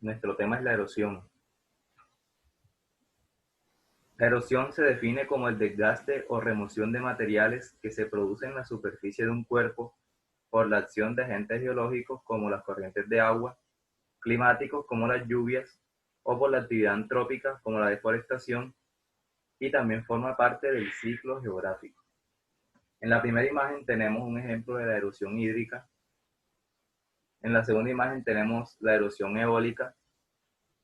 Nuestro tema es la erosión. La erosión se define como el desgaste o remoción de materiales que se produce en la superficie de un cuerpo por la acción de agentes geológicos como las corrientes de agua, climáticos como las lluvias, o por la actividad antrópica como la deforestación, y también forma parte del ciclo geográfico. En la primera imagen tenemos un ejemplo de la erosión hídrica. En la segunda imagen tenemos la erosión eólica.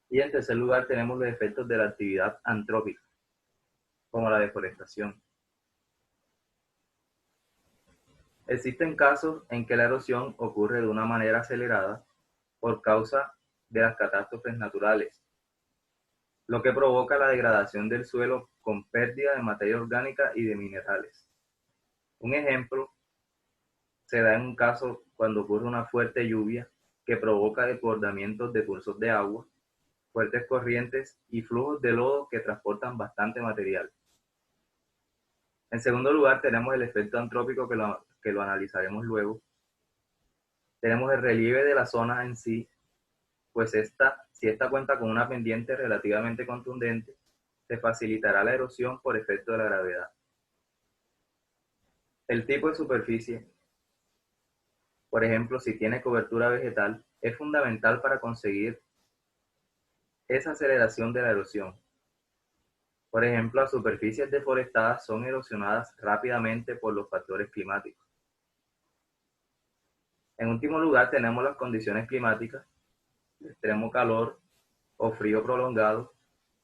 Y en tercer lugar tenemos los efectos de la actividad antrópica, como la deforestación. Existen casos en que la erosión ocurre de una manera acelerada por causa de las catástrofes naturales, lo que provoca la degradación del suelo con pérdida de materia orgánica y de minerales. Un ejemplo se da en un caso cuando ocurre una fuerte lluvia que provoca desbordamientos de cursos de agua, fuertes corrientes y flujos de lodo que transportan bastante material. En segundo lugar, tenemos el efecto antrópico que lo analizaremos luego. Tenemos el relieve de la zona en sí, pues si esta cuenta con una pendiente relativamente contundente, se facilitará la erosión por efecto de la gravedad. El tipo de superficie, por ejemplo, si tiene cobertura vegetal, es fundamental para conseguir esa aceleración de la erosión. Por ejemplo, las superficies deforestadas son erosionadas rápidamente por los factores climáticos. En último lugar, tenemos las condiciones climáticas, extremo calor o frío prolongado,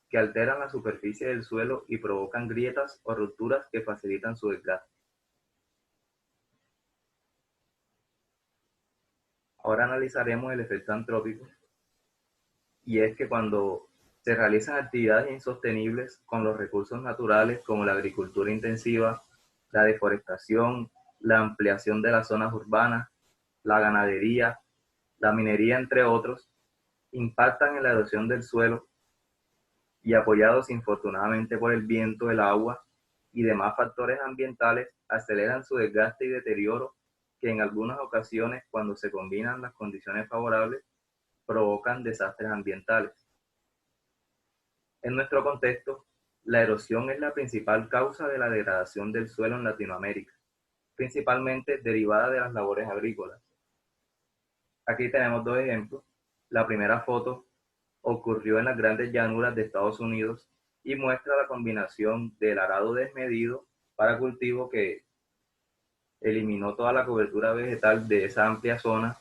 que alteran la superficie del suelo y provocan grietas o rupturas que facilitan su desgaste. Ahora analizaremos el efecto antrópico, y es que cuando se realizan actividades insostenibles con los recursos naturales como la agricultura intensiva, la deforestación, la ampliación de las zonas urbanas, la ganadería, la minería, entre otros, impactan en la erosión del suelo y, apoyados infortunadamente por el viento, el agua y demás factores ambientales, aceleran su desgaste y deterioro, que en algunas ocasiones, cuando se combinan las condiciones favorables, provocan desastres ambientales. En nuestro contexto, la erosión es la principal causa de la degradación del suelo en Latinoamérica, principalmente derivada de las labores agrícolas. Aquí tenemos dos ejemplos. La primera foto ocurrió en las grandes llanuras de Estados Unidos y muestra la combinación del arado desmedido para cultivo que eliminó toda la cobertura vegetal de esa amplia zona,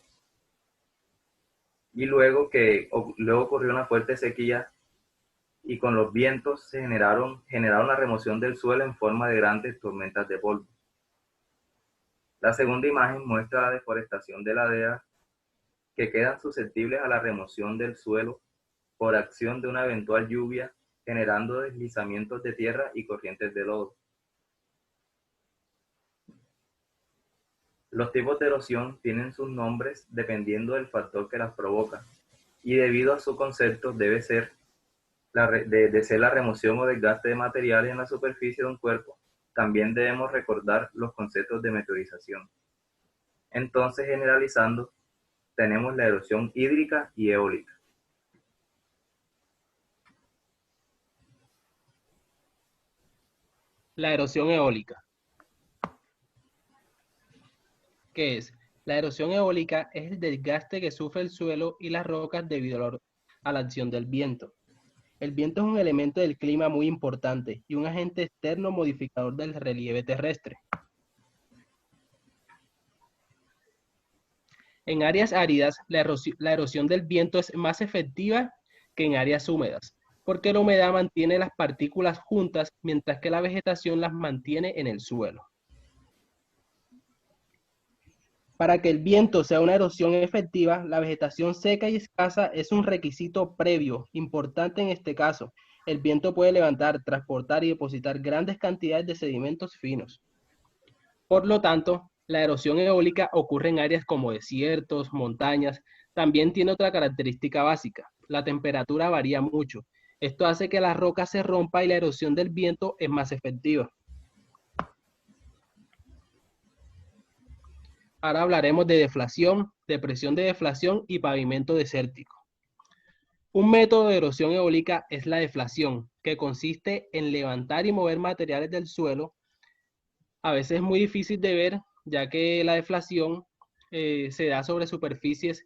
y luego ocurrió una fuerte sequía, y con los vientos se generaron la remoción del suelo en forma de grandes tormentas de polvo. La segunda imagen muestra la deforestación de laderas que quedan susceptibles a la remoción del suelo por acción de una eventual lluvia, generando deslizamientos de tierra y corrientes de lodo. Los tipos de erosión tienen sus nombres dependiendo del factor que las provoca, y debido a su concepto debe ser de ser la remoción o desgaste de materiales en la superficie de un cuerpo. También debemos recordar los conceptos de meteorización. Entonces, generalizando, tenemos la erosión hídrica y eólica. La erosión eólica. ¿Qué es? La erosión eólica es el desgaste que sufre el suelo y las rocas debido a la acción del viento. El viento es un elemento del clima muy importante y un agente externo modificador del relieve terrestre. En áreas áridas, la erosión del viento es más efectiva que en áreas húmedas, porque la humedad mantiene las partículas juntas, mientras que la vegetación las mantiene en el suelo. Para que el viento sea una erosión efectiva, la vegetación seca y escasa es un requisito previo, importante en este caso. El viento puede levantar, transportar y depositar grandes cantidades de sedimentos finos. Por lo tanto, la erosión eólica ocurre en áreas como desiertos, montañas. También tiene otra característica básica: la temperatura varía mucho. Esto hace que la roca se rompa y la erosión del viento es más efectiva. Ahora hablaremos de deflación, depresión de deflación y pavimento desértico. Un método de erosión eólica es la deflación, que consiste en levantar y mover materiales del suelo. A veces es muy difícil de ver, ya que la deflación se da sobre superficies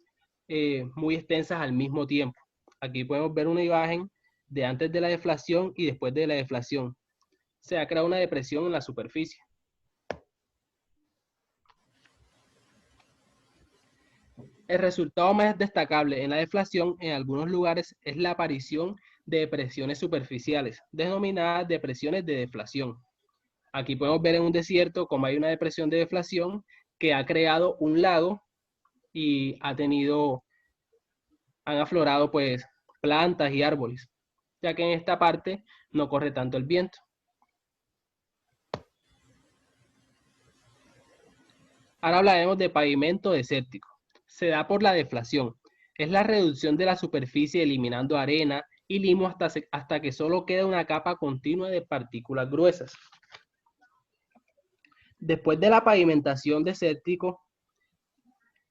muy extensas al mismo tiempo. Aquí podemos ver una imagen de antes de la deflación y después de la deflación. Se ha creado una depresión en la superficie. El resultado más destacable en la deflación en algunos lugares es la aparición de depresiones superficiales, denominadas depresiones de deflación. Aquí podemos ver en un desierto cómo hay una depresión de deflación que ha creado un lago y han aflorado pues plantas y árboles, ya que en esta parte no corre tanto el viento. Ahora hablaremos de pavimento desértico. Se da por la deflación. Es la reducción de la superficie eliminando arena y limo hasta que solo queda una capa continua de partículas gruesas. Después de la pavimentación desértico,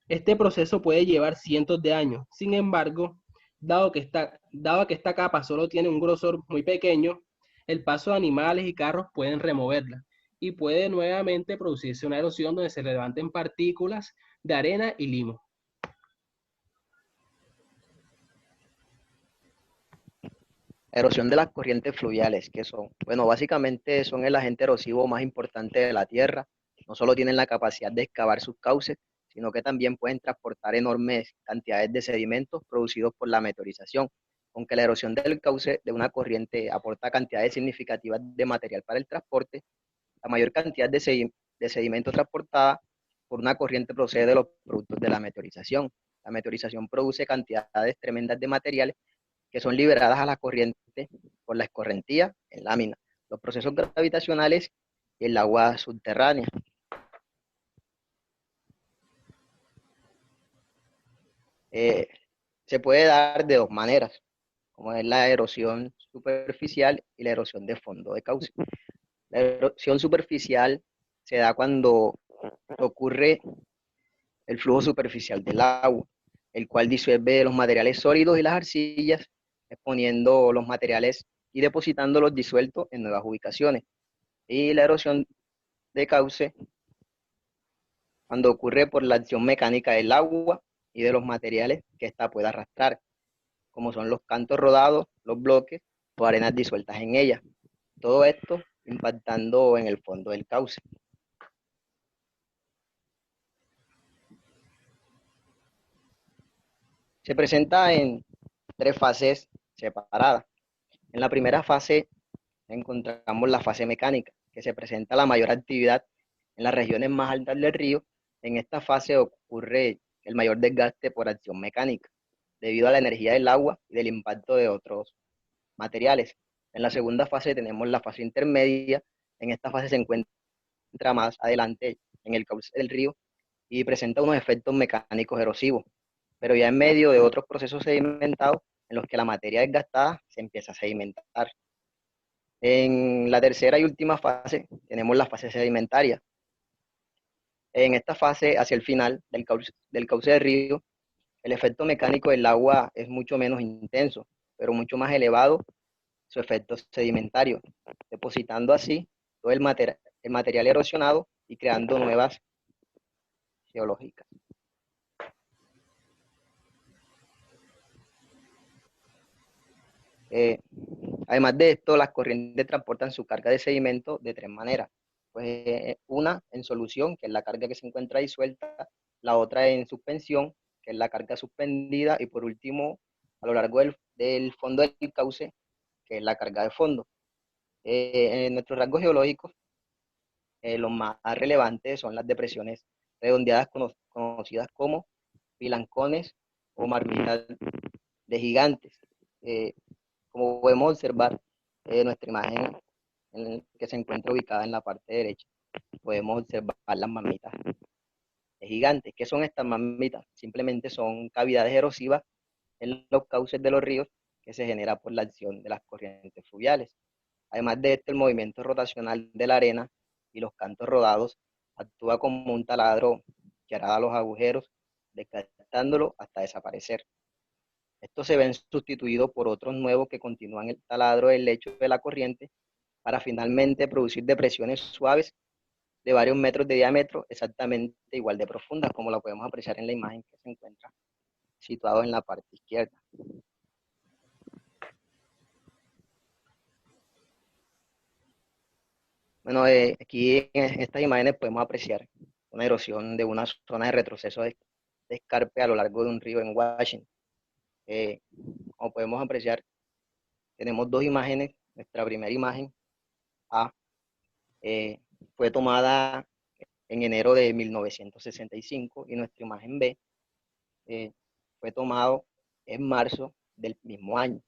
este proceso puede llevar cientos de años. Sin embargo, dado que esta capa solo tiene un grosor muy pequeño, el paso de animales y carros pueden removerla y puede nuevamente producirse una erosión donde se levanten partículas de arena y limo. Erosión de las corrientes fluviales, ¿qué son? Bueno, básicamente son el agente erosivo más importante de la Tierra. No solo tienen la capacidad de excavar sus cauces, sino que también pueden transportar enormes cantidades de sedimentos producidos por la meteorización. Aunque la erosión del cauce de una corriente aporta cantidades significativas de material para el transporte, la mayor cantidad de sedimento transportada por una corriente procede de los productos de la meteorización. La meteorización produce cantidades tremendas de materiales que son liberadas a la corriente por la escorrentía en lámina, los procesos gravitacionales y el agua subterránea. Se puede dar de dos maneras, como es la erosión superficial y la erosión de fondo de cauce. La erosión superficial se da cuando ocurre el flujo superficial del agua, el cual disuelve los materiales sólidos y las arcillas, exponiendo los materiales y depositando los disueltos en nuevas ubicaciones. Y la erosión de cauce, cuando ocurre por la acción mecánica del agua y de los materiales que ésta pueda arrastrar, como son los cantos rodados, los bloques o arenas disueltas en ellas. Todo esto impactando en el fondo del cauce. Se presenta en tres fases separadas. En la primera fase encontramos la fase mecánica, que se presenta la mayor actividad en las regiones más altas del río. En esta fase ocurre el mayor desgaste por acción mecánica, debido a la energía del agua y del impacto de otros materiales. En la segunda fase tenemos la fase intermedia. En esta fase se encuentra más adelante en el cauce del río y presenta unos efectos mecánicos erosivos, pero ya en medio de otros procesos sedimentados en los que la materia desgastada se empieza a sedimentar. En la tercera y última fase tenemos la fase sedimentaria. En esta fase, hacia el final del cauce del río, el efecto mecánico del agua es mucho menos intenso, pero mucho más elevado su efecto sedimentario, depositando así todo el material erosionado y creando nuevas geológicas. Además de esto, las corrientes transportan su carga de sedimento de tres maneras. Pues una en solución, que es la carga que se encuentra disuelta, la otra en suspensión, que es la carga suspendida, y por último, a lo largo del fondo del cauce, que es la carga de fondo. En nuestros rasgos geológicos, los más relevantes son las depresiones redondeadas conocidas como pilancones o marmitas de gigantes. Como podemos observar en nuestra imagen que se encuentra ubicada en la parte derecha, podemos observar las mamitas de gigantes. ¿Qué son estas mamitas? Simplemente son cavidades erosivas en los cauces de los ríos que se genera por la acción de las corrientes fluviales. Además de esto, el movimiento rotacional de la arena y los cantos rodados actúa como un taladro que hará los agujeros, desgastándolo hasta desaparecer. Estos se ven sustituidos por otros nuevos que continúan el taladro del lecho de la corriente para finalmente producir depresiones suaves de varios metros de diámetro, exactamente igual de profundas, como la podemos apreciar en la imagen que se encuentra situado en la parte izquierda. Bueno, aquí en estas imágenes podemos apreciar una erosión de una zona de retroceso de escarpe a lo largo de un río en Washington. Como podemos apreciar, tenemos dos imágenes. Nuestra primera imagen A fue tomada en enero de 1965 y nuestra imagen B fue tomado en marzo del mismo año,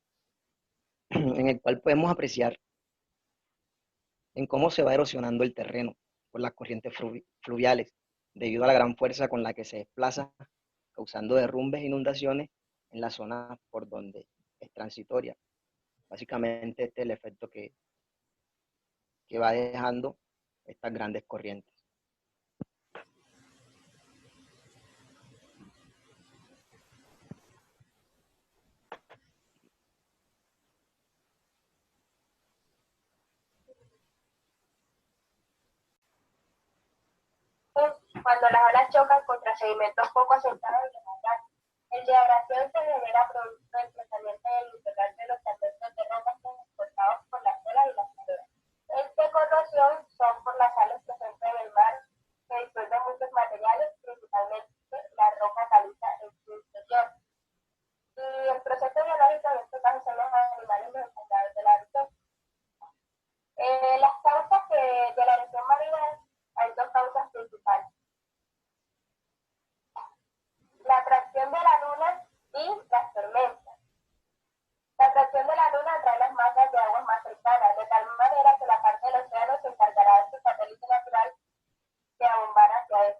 en el cual podemos apreciar en cómo se va erosionando el terreno por las corrientes fluviales, debido a la gran fuerza con la que se desplaza, causando derrumbes e inundaciones en la zona por donde es transitoria. Básicamente este es el efecto que va dejando estas grandes corrientes. Cuando las olas chocan contra sedimentos poco asentados en los mar. El de abrasión se genera producto del cruzamiento del litoral de los fragmentos de rocas transportados por las olas y las mareas. Esta corrosión son por las sales presentes en el mar que disuelven muchos materiales, principalmente la roca caliza en su interior. Y el proceso biológico en este caso son los animales los encargados de la erosión. Las causas de la erosión marina, hay dos causas principales: la atracción de la luna y las tormentas. La atracción de la luna atrae las masas de aguas más cercanas, de tal manera que la parte del océano se encargará de su satélite natural de abombar hacia él,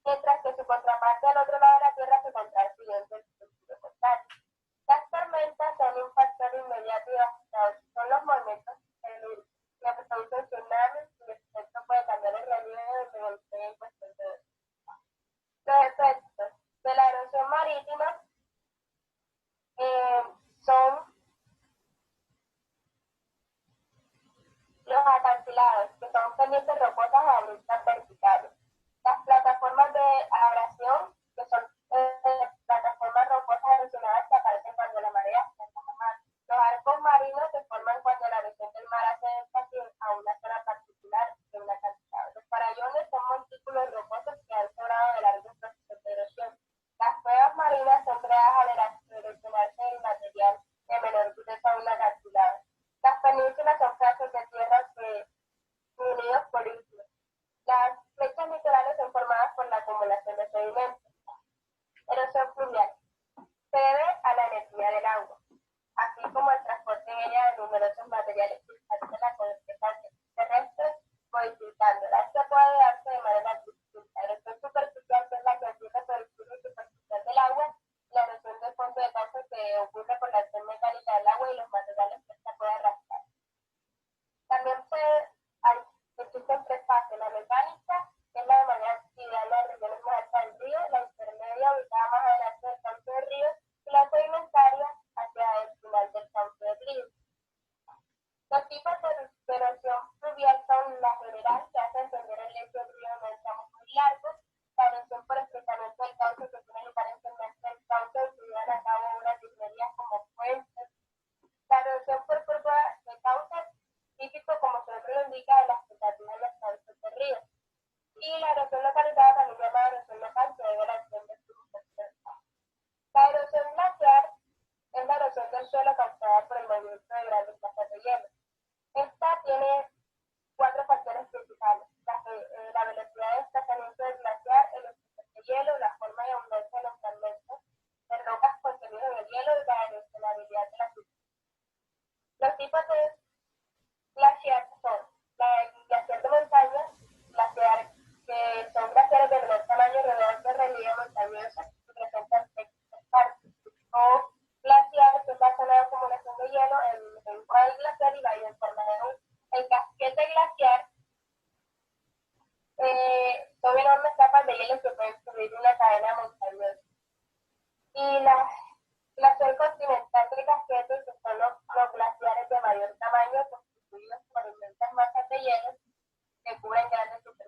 mientras que su contraparte al otro lado de la Tierra se contrae siguiendo el sentido contrario. Las tormentas son un factor inmediato y devastador, son los movimientos que producen tsunamis y el efecto puede cambiar el relieve de golpea en cuestión de horas. Los efectos de la erosión marítima son los acantilados, que son pendientes rocosas o abruptas verticales. Las plataformas de abrasión, que son plataformas rocosas erosionadas que aparecen cuando la marea está en la mar. Los arcos marinos se forman cuando la erosión del mar hace énfasis a una zona particular de un acantilado. Los farallones son montículos rocosos que han sobrado de largos procesos de erosión. Las cuevas marinas son creadas al erosionarse del material de menor dureza a un acantilado. Las penínsulas son pedazos de tierra unidos por islas. Las flechas litorales son formadas por la acumulación de sedimentos. Erosión fluvial se debe a la energía del agua, así como el transporte en ella de numerosos materiales cristalinos de la corteza terrestre, modificándola. Esto puede darse de manera distinta. Erosión superficial, que es la que ocurre por el flujo superficial del agua, y la erosión del fondo de causa que ocurre por la acción mecánica del agua y los materiales que ésta puede arrastrar. También existen tres fases: la mecánica, que es la de mayor actividad en las regiones más altas del río; la intermedia, ubicada más adelante del cauce del río; y la sedimentaria, hacia el final del cauce del río. Los tipos de erosión fluvial son la general, que hace entender el lecho del río en tramos muy largos; la erosión por estrechamiento del cauce, que tiene lugar en segmentos del cauce y se llevan a cabo unas ingenierías como puentes; la erosión por curva de cauce, típico, como su nombre lo indica, de las expectativas de los cauces del río; y la erosión localizada, también llamada erosión local, que debe a la acción del flujo. La erosión glaciar es la erosión del suelo causada por el movimiento de grandes masas de hielo. Esta tiene cuatro factores principales: la velocidad de desplazamiento del glaciar, el espesor de hielo, la forma y abundancia de los fragmentos de rocas contenidos en el hielo y la erosionabilidad de la superficie. Los tipos de glaciar son la glaciar de montaña, glaciar que son glaciares de menor tamaño rodeados de relieve montañoso y presentan partes, o glaciar, que es la zona de acumulación de hielo en un glaciar y va en forma de un. El casquete glaciar son enormes capas de hielo que pueden cubrir una cadena montañosa. Y las hielo que cubren grandes superficies.